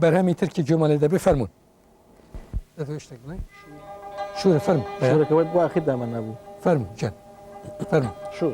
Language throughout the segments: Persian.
برهمی ترکی جمالی ده بفرمون دفعشتك بلاي شو فرم شو ركبت بو اخي دائما ابو فرم جان فرم شو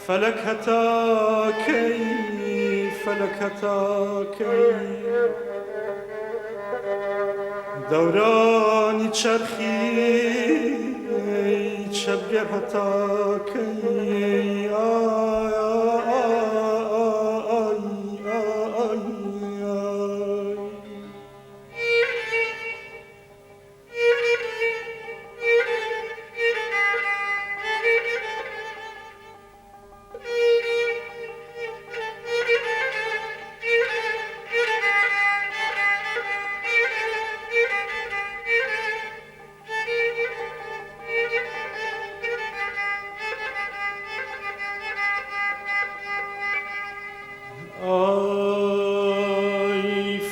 فلك هتاكي فلك هتاكي دوراني تشرخي تشبر هتاكي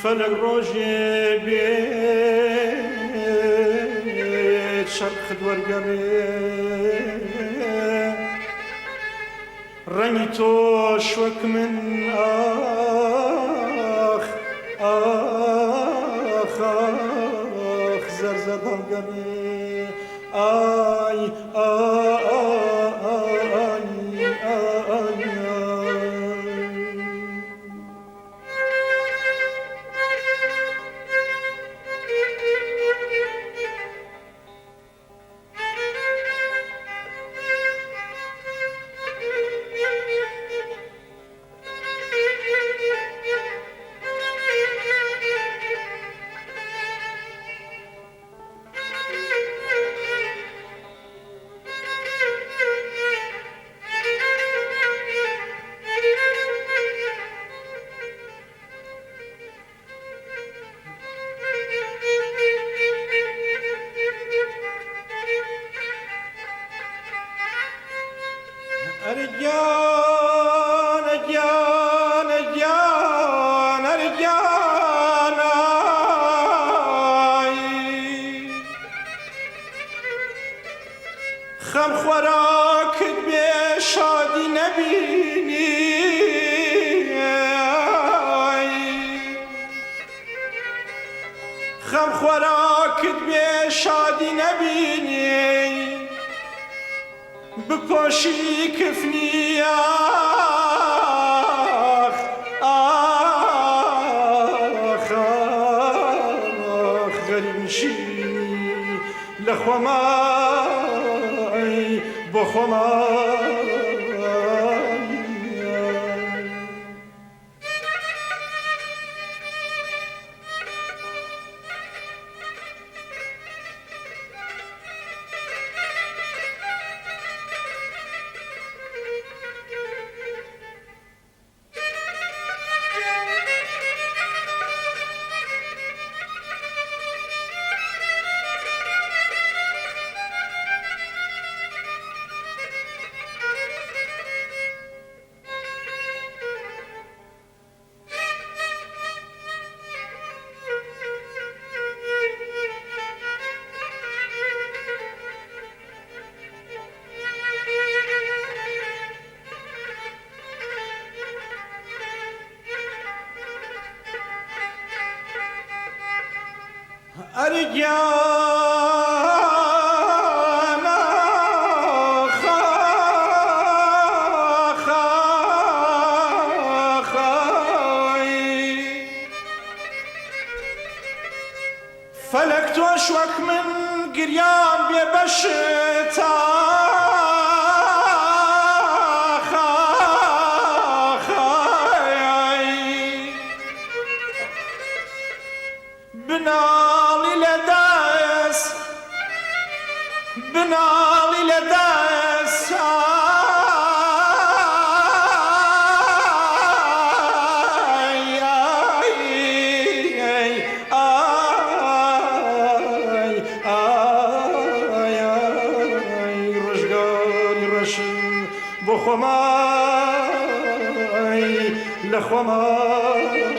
فلك روجي بيت شرخ دورقري رني توشوك من آخ زرزر دورقري آي أرجان أرجان أرجان أرجان خم خوراك بشادي نبيني خم خوراك بشادي نبيني بپاشی کفنی آخ غریب میشی لخوامای بخوامای فلك توشوك من قريان ببشتا بنالي لداس بنالي لداس بخماي لخماي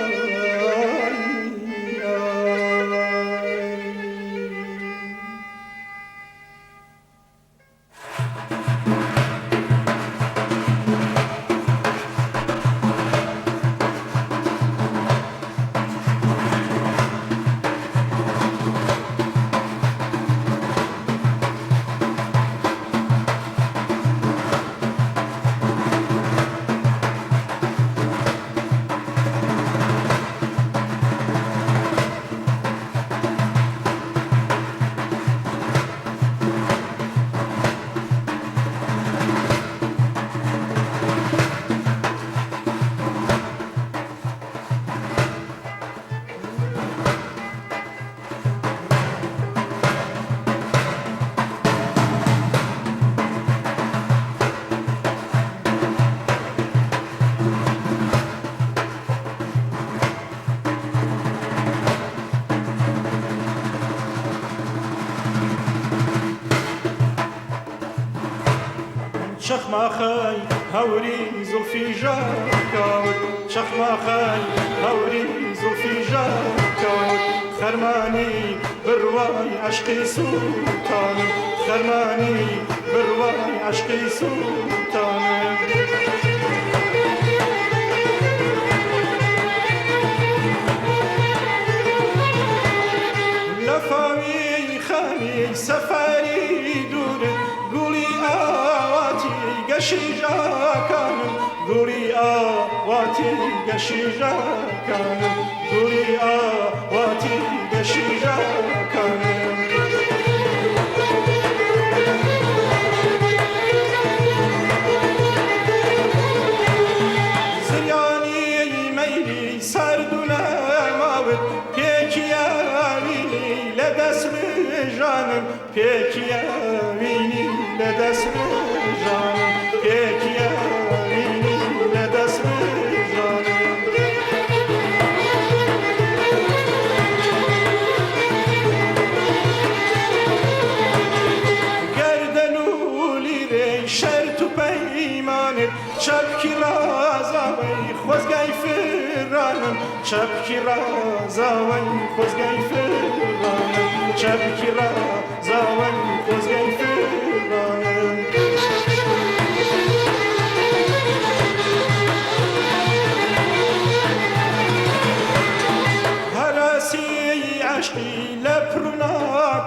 شخما خاي هوري زلفي جاكاوت شخما خاي هوري زلفي جاكاوت خرماني برواي عشقي سلطان خرماني برواي عشقي سلطان لفاوي خاني سفاري دور قولي قشي جاكانم قولي واتي قشي جاكانم قولي واتي قشي جاكانم زياني ميلي سردنا ماوت بيكيا ويني لدس بجانم بيكيا ويني لدس بجانم بيكيا ويني لدس بجانم گردنولی ری شرط و پیمانت چپکی رازاوی خوزگای فرانم چپکی رازاوی خوزگای فرانم چپکی رازاوی خوزگای فرانم هرسی عشقی لپرونا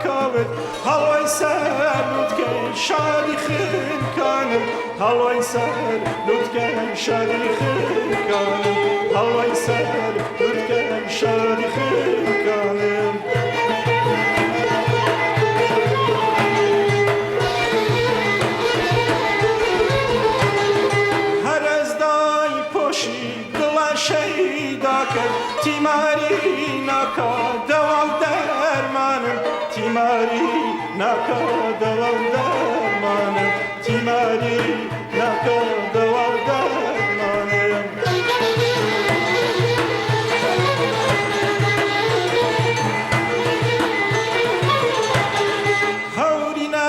کاوت هوای سرود که شادی خیر کنم هوای سرود که شادی خیر کنم هوای سرود که شادی خیر کنم هر از دای پوشی دل شیدا کرد تیماری نکا دوام درمانم تیماری نکا دوام درمانم تیماری نکا دوام درمانم هوری نه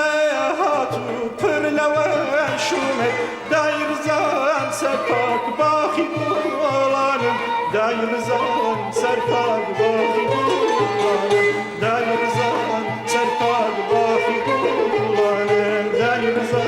هاتو پر لوان شومه دایر زن سپاک باخی بولانم دایر زن سرپاک باخی بولانم دایر زن سرپاک باخی بولانم دایر زن